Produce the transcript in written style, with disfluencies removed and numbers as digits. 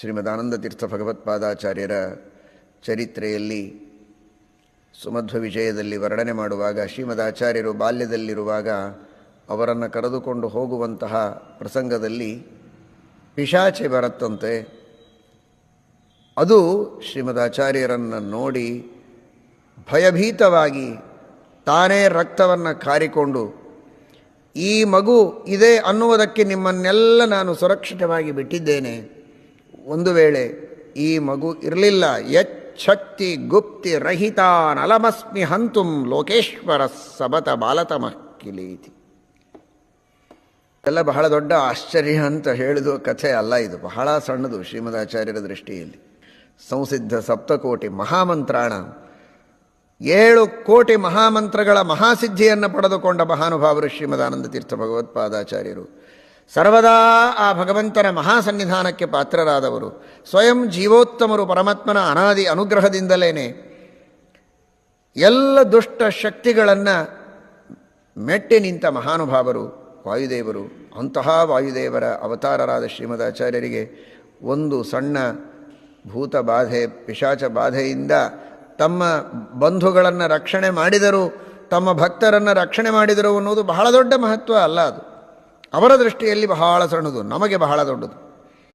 ಶ್ರೀಮದಾನಂದ ತೀರ್ಥ ಭಗವತ್ಪಾದಾಚಾರ್ಯರ ಚರಿತ್ರೆಯಲ್ಲಿ ಸುಮಧ್ವ ವಿಜಯದಲ್ಲಿ ವರ್ಣನೆ ಮಾಡುವಾಗ ಶ್ರೀಮದಾಚಾರ್ಯರು ಬಾಲ್ಯದಲ್ಲಿರುವಾಗ ಅವರನ್ನು ಕರೆದುಕೊಂಡು ಹೋಗುವಂತಹ ಪ್ರಸಂಗದಲ್ಲಿ ಪಿಶಾಚಿ ಬರುತ್ತಂತೆ. ಅದು ಶ್ರೀಮದಾಚಾರ್ಯರನ್ನು ನೋಡಿ ಭಯಭೀತವಾಗಿ ತಾನೇ ರಕ್ತವನ್ನು ಕಾರಿಕೊಂಡು, ಈ ಮಗು ಇದೆ ಅನ್ನುವುದಕ್ಕೆ ನಿಮ್ಮನ್ನೆಲ್ಲ ನಾನು ಸುರಕ್ಷಿತವಾಗಿ ಬಿಟ್ಟಿದ್ದೇನೆ. ಒಂದು ವೇಳೆ ಈ ಮಗು ಇರಲಿಲ್ಲ, ಯಚ್ಛಕ್ತಿ ಗುಪ್ತಿ ರಹಿತಾನಲಮಸ್ಮಿ ಹಂತುಂ ಲೋಕೇಶ್ವರ ಸಬತ ಬಾಲತಮಃ ಕಿಲೀತಿ. ಎಲ್ಲ ಬಹಳ ದೊಡ್ಡ ಆಶ್ಚರ್ಯ ಅಂತ ಹೇಳಿದ ಕಥೆ ಅಲ್ಲ, ಇದು ಬಹಳ ಸಣ್ಣದು ಶ್ರೀಮದಾಚಾರ್ಯರ ದೃಷ್ಟಿಯಲ್ಲಿ. ಸಂಸಿದ್ಧ ಸಪ್ತಕೋಟಿ ಮಹಾಮಂತ್ರಾಣ, 7 ಕೋಟಿ ಮಹಾಮಂತ್ರಗಳ ಮಹಾಸಿದ್ಧಿಯನ್ನು ಪಡೆದುಕೊಂಡ ಮಹಾನುಭಾವರು ಶ್ರೀಮದಾನಂದ ತೀರ್ಥ ಭಗವತ್ಪಾದಾಚಾರ್ಯರು. ಸರ್ವದಾ ಆ ಭಗವಂತನ ಮಹಾಸನ್ನಿಧಾನಕ್ಕೆ ಪಾತ್ರರಾದವರು, ಸ್ವಯಂ ಜೀವೋತ್ತಮರು. ಪರಮಾತ್ಮನ ಅನಾದಿ ಅನುಗ್ರಹದಿಂದಲೇ ಎಲ್ಲ ದುಷ್ಟ ಶಕ್ತಿಗಳನ್ನು ಮೆಟ್ಟಿ ನಿಂತ ಮಹಾನುಭಾವರು ವಾಯುದೇವರು. ಅಂತಹ ವಾಯುದೇವರ ಅವತಾರರಾದ ಶ್ರೀಮದಾಚಾರ್ಯರಿಗೆ ಒಂದು ಸಣ್ಣ ಭೂತ ಬಾಧೆ, ಪಿಶಾಚ ಬಾಧೆಯಿಂದ ತಮ್ಮ ಬಂಧುಗಳನ್ನು ರಕ್ಷಣೆ ಮಾಡಿದರು, ತಮ್ಮ ಭಕ್ತರನ್ನು ರಕ್ಷಣೆ ಮಾಡಿದರು ಅನ್ನೋದು ಬಹಳ ದೊಡ್ಡ ಮಹತ್ವ ಅಲ್ಲ. ಅದು ಅವರ ದೃಷ್ಟಿಯಲ್ಲಿ ಬಹಳ ಸಣ್ಣದು, ನಮಗೆ ಬಹಳ ದೊಡ್ಡದು.